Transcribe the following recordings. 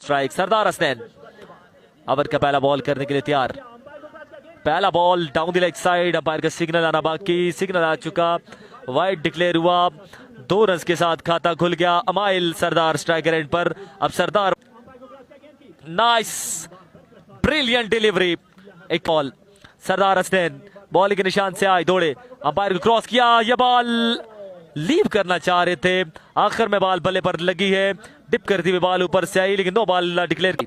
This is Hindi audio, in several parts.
स्ट्राइक सरदार हसनैन ओवर का पहला बॉल करने के लिए तैयार। पहला ball down the leg side, umpire का सिग्नल आना बाकी, सिग्नल आ चुका, वाइड डिक्लेयर हुआ, 2 रन के साथ खाता खुल गया। अमाइल सरदार स्ट्राइकर एंड पर। अब सरदार नाइस ब्रिलियंट डिलीवरी, एक बॉल सरदार हसनैन बॉल के निशान से आए, दौड़े, अंपायर को क्रॉस किया, यह बॉल लीव करना चाह रहे थे, आखिर में बॉल बल्ले पर लगी है, डिप करती हुई बॉल ऊपर से आई लेकिन नो बॉल डिक्लेयर की।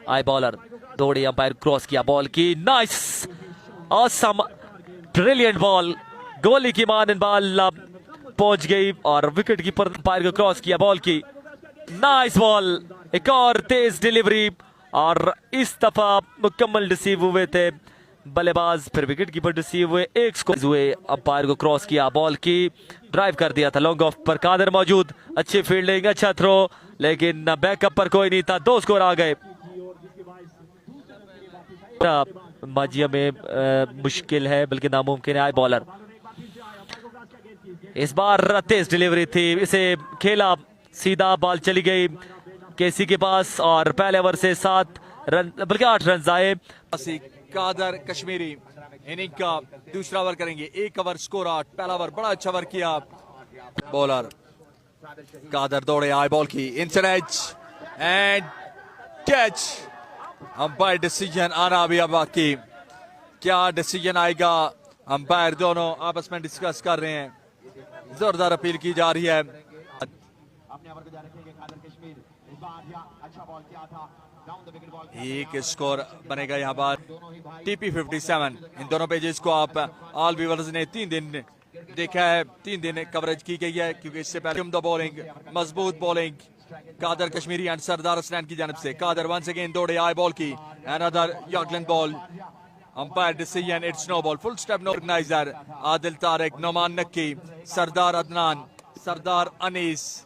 आए बॉलर दौड़े, अंपायर क्रॉस किया, बॉल की नाइस ऑसम ब्रिलियंट बॉल, गोली की मानन बॉल पहुंच गई और विकेट कीपर अंपायर को क्रॉस किया, बॉल की नाइस बॉल, एक और तेज डिलीवरी और इस दफा मुकम्मल रिसीव हुए थे बल्लेबाज, फिर विकेट कीपर रिसीव हुए, एक स्कोर हुए, अंपायर को क्रॉस किया, बॉल की ड्राइव कर दिया था, लॉन्ग ऑफ पर कादिर मौजूद, अच्छी फील्डिंग, अच्छा थ्रो, लेकिन बैकअप पर कोई नहीं था, 2 स्कोर आ गए। माजिया में मुश्किल है बल्कि नामुमकिन है। आए बॉलर, इस बार तेज डिलीवरी थी, इसे खेला सीधा, बॉल चली गई केसी के पास और पहले ओवर से 7 रन बल्कि 8 रन आए। कादर कश्मीरी इनिंग का दूसरा ओवर करेंगे, 1 ओवर स्कोर 8, पहला ओवर बड़ा अच्छा ओवर किया। बॉलर कादर दौड़े, आए बॉल की inside edge and catch, umpire decision आना भी अब बाकी, क्या डिसीजन आएगा, अंपायर दोनों आपस में डिस्कस कर रहे हैं, जोरदार अपील की जा रही है। एक स्कोर बनेगा यहाँ पर टीपी 57। इन दोनों पेजेस को आप ऑल व्यूअर्स ने 3 दिन देखा है, 3 दिन कवरेज की गई है क्योंकि इससे पहले बॉलिंग, मजबूत बॉलिंग कादर कश्मीरी एंड सरदार हसनैन की जानब से। कादर वंस अगेन दौड़े, आए बॉल की, another yorker length ball, umpire decision it's no ball, full step no, organiser Adil Tariq, Nauman Nakki, Sardar Adnan, सरदार अनीस,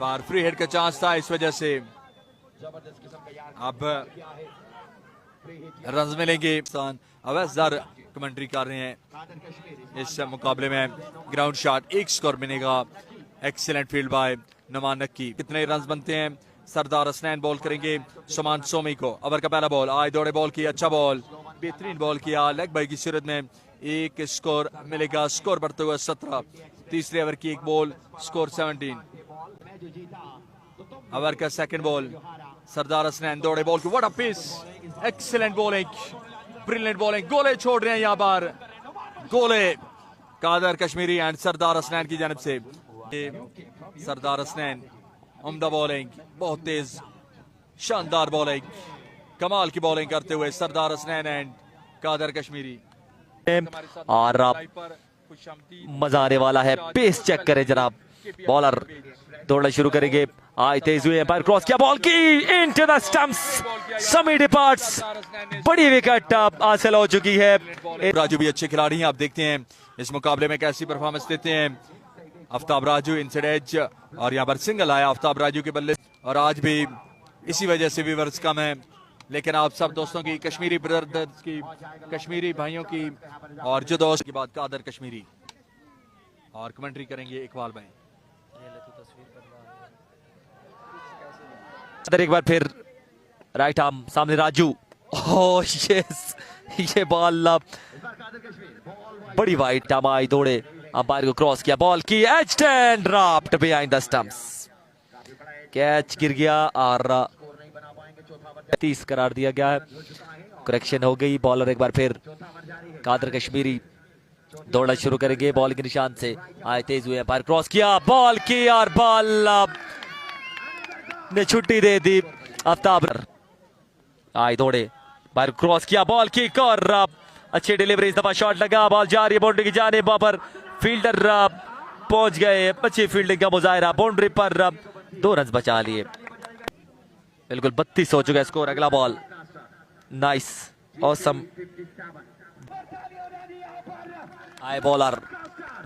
पर फ्री हिट का चांस था, इस वजह से अब रन मिलेंगे। ओवेस कमेंट्री कर रहे हैं इस मुकाबले में, ग्राउंड शॉट, 1 स्कोर मिलेगा, एक्सीलेंट फील्ड बाय नौमान नक्की। कितने रन बनते हैं, सरदार हसनैन बॉल करेंगे सुमान सोमी को, ओवर का पहला बॉल, आए दौड़े, बॉल की, अच्छा बॉल, बेहतरीन बॉल किया, लेग बाई की सूरत में 1 स्कोर मिलेगा, स्कोर बढ़ते हुए 17। तीसरे ओवर की 1 बॉल, स्कोर 17। ओवर का सेकंड बॉल, सरदार हसनैन दौड़े, बॉल की, what a piece, excellent bowling, brilliant bowling, गोले छोड़ रहे हैं यहाँ पर, गोले कादर कश्मीरी एंड सरदार हसनैन की जानब से। सरदार हसनैन उम्दा बॉलिंग, बहुत तेज शानदार बॉलिंग, कमाल की बॉलिंग करते हुए सरदार हसनैन एंड कादर कश्मीरी। और मजा आने वाला है, पेस चेक करें जनाब, बॉलर दौड़ना शुरू करेंगे, आए तेज हुए, एम्पायर क्रॉस किया, बॉल की इनटू द स्टंप्स, समी डिपार्ट्स, बड़ी विकेट हासिल हो चुकी है। राजू भी अच्छे खिलाड़ी हैं, आप देखते हैं इस मुकाबले में कैसी परफॉर्मेंस देते हैं आफ्ताब राजू, इनसाइड एज, और यहाँ पर सिंगल आया आफ्ताब राजू के बल्ले, और आज भी इसी वजह से व्यूअर्स कम है, लेकिन आप सब दोस्तों की, कश्मीरी ब्रदर्स की, कश्मीरी भाइयों की, और जो दोस्त की बात कादर कश्मीरी, और कमेंट्री करेंगे इकबाल भाई। एक बार फिर राइट आर्म सामने, राजू, ओह यस, ये बॉल बड़ी वाइड टाइम आई, दौड़े, अंपायर को क्रॉस किया, बॉल की aged and dropped behind the stumps, catch गिर गया और 30 करार दिया गया है, करेक्शन हो गई। बॉलर एक बार फिर कादर कश्मीरी दौड़ना शुरू करेंगे, बॉल के निशान से आए तेज हुए, अंपायर क्रॉस किया, बॉल की, और बॉल ने छुट्टी दे दी। आफ्ताब आए दौड़े, अंपायर क्रॉस किया, बॉल की, और अच्छी डिलीवरी, इस दफा शॉट लगा, बॉल जा रही है बाउंड्री की जाने पर, फील्डर पहुंच गए, अच्छी फील्डिंग का मुजाहिरा, बाउंड्री पर 2 रन बचा लिए, बिल्कुल 32 हो चुका है स्कोर। अगला बॉल, नाइस ऑसम, आए बॉलर,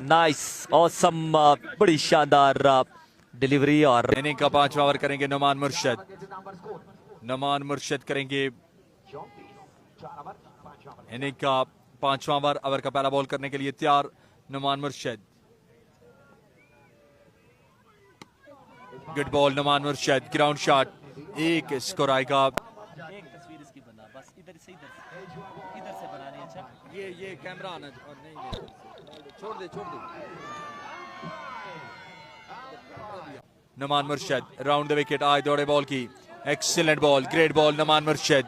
नाइस ऑसम, बड़ी शानदार डिलीवरी। और इनिंग का 5वां ओवर करेंगे नौमान मुर्शद, नौमान मुर्शद करेंगे इनिंग का 5वां ओवर, ओवर का पहला बॉल करने के लिए तैयार Nauman Murshad. Good ball Naman Murshad, ground shot, एक स्कोर आएगा। ये कैमरा आना और नहीं, छोड़ दे। Naman Murshad round the wicket, आए दौड़े बॉल की, excellent ball, great ball Naman Murshad.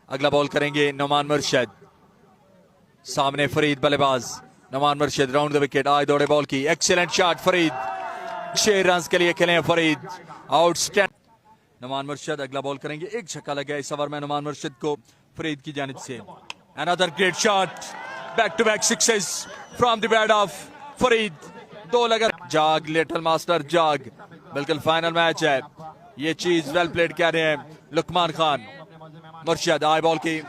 अगला बॉल करेंगे नमान मुर्शद, सामने फरीद बल्लेबाज। Naman Murshad round the wicket, आए दौड़े बॉल की, एक्सीलेंट शॉट फरीद, 6 रन के लिए खेले फरीद, आउटस्टैंड। नमान मुर्शद अगला बॉल करेंगे, एक छक्का लगा इस ओवर में नमान मुर्शद को फरीद की जानिब से। Another great shot, back to back sixes from the bat of Farid, 2 लगा। जाग लिटिल मास्टर जाग, बिल्कुल फाइनल मैच है, ये चीज वेल प्लेड कह रहे हैं लुकमान खान। मुर्शद आए बॉल की,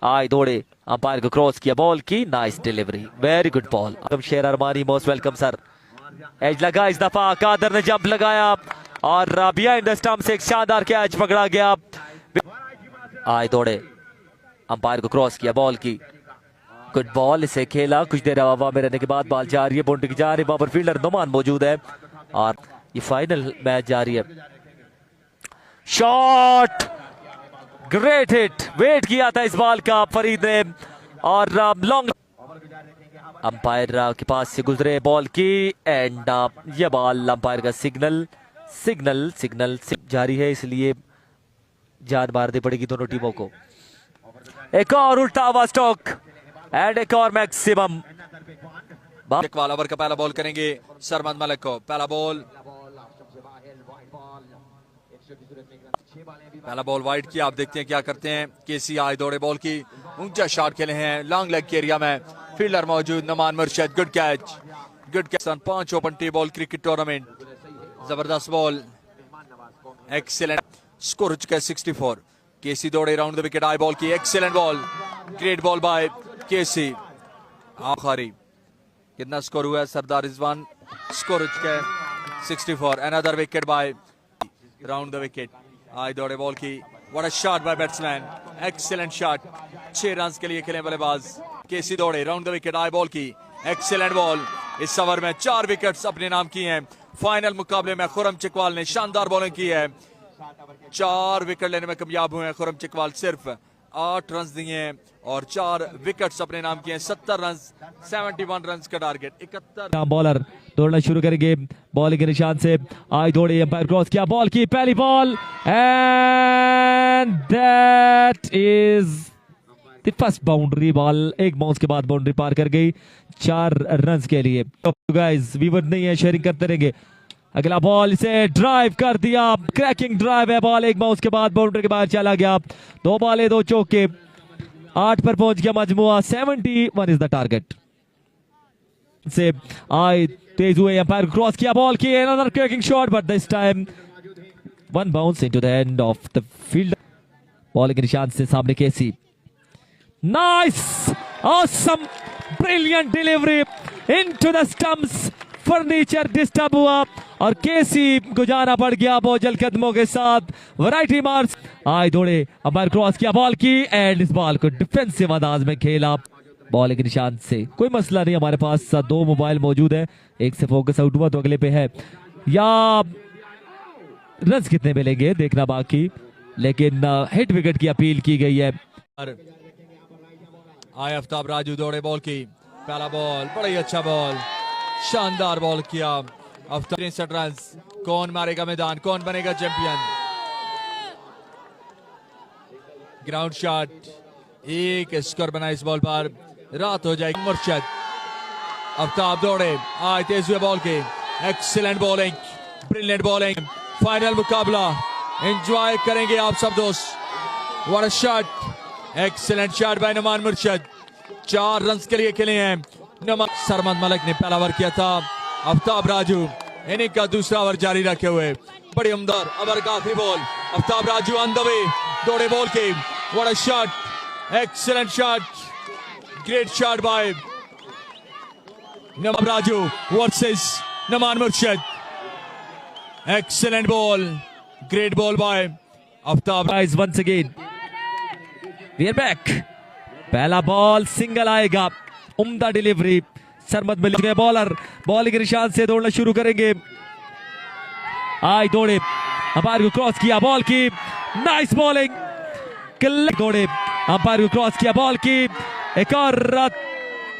आए दौड़े, अंपायर को क्रॉस किया, बॉल की, nice delivery, very good ball. Sher Armani most welcome sir. Edge लगा इस दफा, कादर ने जंप लगाया और बिहाइंड द स्टंप से एक शानदार कैच पकड़ा गया। आए दौड़े, अंपायर को क्रॉस किया, बॉल की, गुड बॉल, इसे खेला, कुछ देर हवा में रहने के बाद बॉल जा रही है बाउंड्री की जा रही है, वहां पर फील्डर नमान मौजूद है और ये फाइनल मैच जारी है। शॉट, ग्रेट हिट, वेट किया था इस बॉल का फरीद ने और लॉन्ग अंपायर के पास से गुजरे बॉल की एंड ये बॉल अंपायर का सिग्नल जारी है, इसलिए जान मारनी पड़ेगी दोनों टीमों को। एक और उल्टा हुआ स्टॉक एंड एक और मैक्सिमम। चकवाल ओवर का पहला बॉल करेंगे सरमद मलिक को, पहला बॉल वाइड किया, आप देखते हैं क्या करते हैं। केसी आए दौड़े बॉल की, ऊंचा शॉट खेले हैं लॉन्ग लेग के एरिया में, फील्डर मौजूद Naman Murshad, good catch 5 open T ball cricket tournament, जबरदस्त बॉल, एक्सीलेंट स्कोर हो चुका है 64। केसी दौड़े राउंड द विकेट, आए बॉल की, excellent ball, great ball by KC. आखिरी कितना स्कोर हुआ है सरदार रिजवान, स्कोर हो चुका है 64। Another wicket bye round the wicket, आए दौड़े बॉल की, what a shot bye batsman, excellent shot, 6 run के लिए खेले बल्लेबाज। केसी दौड़े राउंड द विकेट, आए बॉल की, एक्सीलेंट बॉल, इस ओवर में 4 विकेट्स अपने नाम किए हैं। फाइनल मुकाबले में खुर्रम चकवाल ने शानदार बॉलिंग की है, 4 विकेट लेने में कामयाब हुए हैं खुर्रम चकवाल, सिर्फ 8 रन दिए हैं और 4 विकेट्स अपने नाम किए हैं। 70 रन, 71 रन का टारगेट। 71 बॉलर दौड़ना शुरू करेंगे, बॉलिंग के निशान से आए दौड़े, अंपायर क्रॉस किया, बॉल की, पहली ball and that is the first boundary ball. एक बाउंस के बाद बाउंड्री पार कर गई 4 रन के लिए। गाइस वीवर नहीं है, शेयरिंग करते रहेंगे। अगला बॉल, इसे ड्राइव कर दिया, क्रैकिंग ड्राइव है, बॉल एक बाउंस के बाद बाउंड्री के बाहर चला गया। 2 बॉले 2 चौके, 8 पर पहुंच गया मजमुआ, 71 इज द टारगेट। से आए तेज हुए, अंपायर क्रॉस किया, बॉल की, another cracking shot but this time 1 bounce into the end of the field. Ball के निशान से सामने KC, nice, awesome, brilliant delivery into the stumps, furniture disturb हुआ और केसी को जाना पड़ गया बहुत जल्द कदमों के साथ। वैरायटी मार्क्स, आए दौड़े, अंपायर क्रॉस किया, बॉल की एंड इस बॉल को डिफेंसिव अंदाज में खेला। बॉल के निशान से कोई मसला नहीं, हमारे पास 2 मोबाइल मौजूद है, एक से फोकस आउट हुआ तो अगले पे है, या रन कितने मिलेंगे देखना बाकी, लेकिन हिट विकेट की अपील की गई है। आए आफ्ताब राजू दौड़े बॉल की, पहला बॉल, बड़ा ही अच्छा बॉल, शानदार बॉल किया आफ्ताब। 63 रन, कौन मारेगा मैदान, कौन बनेगा चैंपियन। ग्राउंड शॉट, एक स्कोर बना इस बॉल पर, रात हो जाएगी। मुर्शद, आफ्ताब दौड़े, आए तेज हुए बॉल के, excellent bowling, brilliant bowling. Final मुकाबला एंजॉय करेंगे आप सब दोस्त। What a shot, excellent shot by Naman Murshad, 4 run के लिए खेले हैं नमान। सरमद मलिक ने पहला ओवर किया था, आफ्ताब राजू इनिंग का दूसरा ओवर जारी रखे हुए, बड़ी उम्दा ओवर का आखिरी ball, Aftab Raju on the way, दौड़े बॉल के, what a shot, excellent shot, great shot by Naman Raju versus Naman Murshad, excellent ball, great ball by Aftab. Once again we are back, पहला बॉल सिंगल आएगा, उम्दा डिलीवरी, सरमद मलिक गए बॉलर, बॉलिंग के निशान से दौड़ना शुरू करेंगे। आई दौड़े, अंपायर को क्रॉस किया, बॉल की नाइस बॉलिंग, दौड़े, अंपायर को क्रॉस किया, बॉल की एक और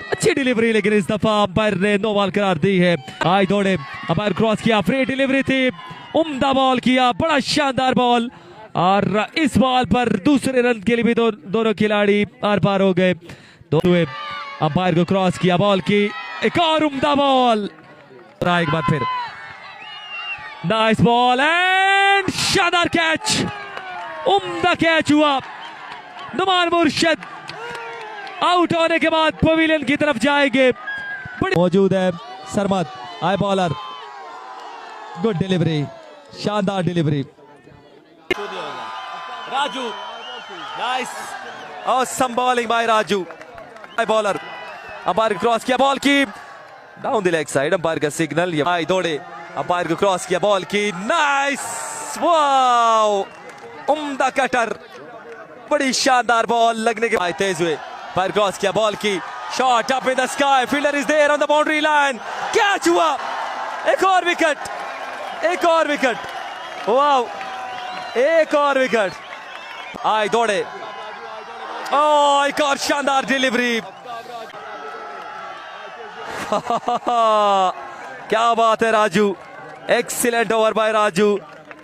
अच्छी डिलीवरी, लेकिन इस दफा अंपायर ने नो बॉल करार दी है। आई दौड़े, अंपायर क्रॉस किया, फ्री डिलीवरी थी, उम्दा बॉल किया, बड़ा शानदार बॉल, और इस बॉल पर दूसरे रन के लिए भी दोनों खिलाड़ी आर पार हो गए। अंपायर को क्रॉस किया, बॉल की एक और उम्दा बॉल, एक बार फिर नाइस बॉल एंड शानदार कैच, उम्दा कैच हुआ। नमान मुर्शद आउट होने के बाद पवेलियन की तरफ जाएंगे। मौजूद है सरमद, आए बॉलर, गुड डिलीवरी, शानदार delivery. Raju nice, awesome bowling bye Raju, आए बॉलर, अंपायर क्रॉस किया, बॉल की down the leg side, umpire का सिग्नल, आई दौड़े, अंपायर को क्रॉस किया, बॉल की नाइस, वाओ, उम्दा कटर, बड़ी शानदार बॉल लगने के बाद तेज हुए, अंपायर क्रॉस किया, बॉल की shot up in the sky, fielder is there on the boundary line, catch हुआ, एक और विकेट, एक और विकेट, वाओ, एक और विकेट। आई दौड़े, ओ एक और शानदार डिलीवरी, क्या बात है Raju, excellent over by Raju.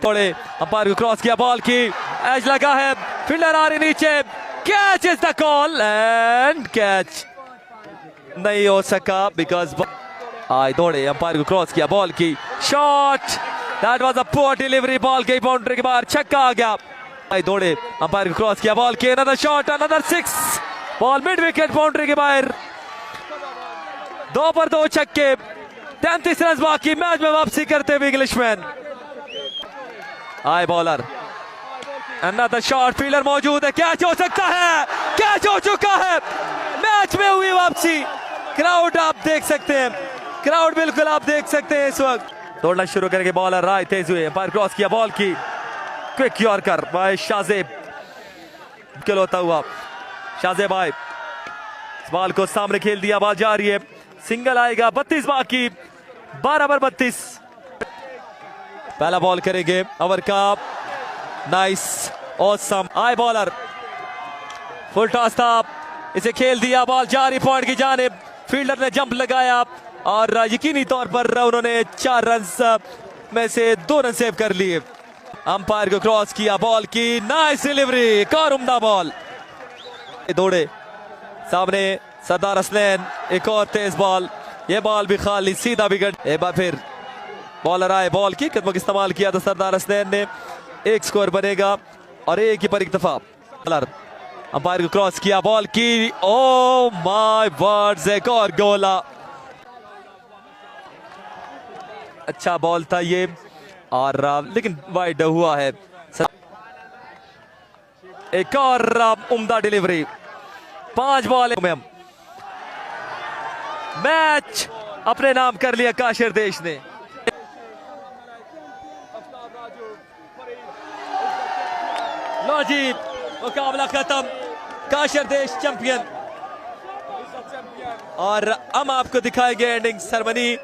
थोड़े, अंपायर को क्रॉस किया, बॉल की एज लगा है, फील्डर आ रही नीचे, catch is the call and catch नहीं हो सका बिकॉज आई दौड़े, अंपायर को क्रॉस किया, बॉल की shot, that was a poor delivery, ball की बाउंड्री के बाहर छक्का आ गया। आई दौड़े, अंपायर को क्रॉस किया, बॉल की another shot, another 6, ball mid wicket boundary के बाहर, 2 पर 2 छक्के, 33 रन बाकी, मैच में वापसी करते हुए इंग्लिशमैन। आए बॉलर, अनदर शॉट, फील्डर मौजूद है, कैच हो सकता है, कैच हो चुका है, मैच में हुई वापसी। क्राउड आप देख सकते हैं, क्राउड बिल्कुल आप देख सकते हैं इस वक्त। दौड़ना शुरू करके बॉलर राय तेज हुए, अंपायर क्रॉस किया, बॉल की क्विक यॉर्कर बाय शाहजेब, किल होता हुआ शाहजेब आए, बॉल को सामने खेल दिया, बॉल जा रही है, सिंगल आएगा, 32 बाकी, 12 पर 32। पहला बॉल करेंगे ओवर का, नाइस, ऑसम, आए बॉलर, फुल टॉस था, इसे खेल दिया, बॉल जा रही पॉइंट की जानिब, फील्डर ने जंप लगाया और यकीनी तौर पर उन्होंने 4 रन में से 2 रन सेव कर लिए। अंपायर को क्रॉस किया, बॉल की नाइस डिलीवरी, एक और उम्दा बॉल, दौड़े, सामने सरदार असलैन, एक और तेज बॉल, ये बॉल भी खाली, सीधा विकेट। एक बार फिर बॉलर आए, बॉल की कदमों का इस्तेमाल किया तो सरदार असलैन ने, एक स्कोर बनेगा और एक ही पर इक्तफा। बॉलर, अंपायर को क्रॉस किया, बॉल की, ओ माय वर्ड्स, एक और गोला, अच्छा बॉल था ये, और लेकिन वाइड हुआ है। एक और उम्दा डिलीवरी, 5 बॉल में हम मैच अपने नाम कर लिया काशर देश ने। लो जी, मुकाबला खत्म, काशर देश चैंपियन, और हम आपको दिखाएंगे एंडिंग सेरेमनी।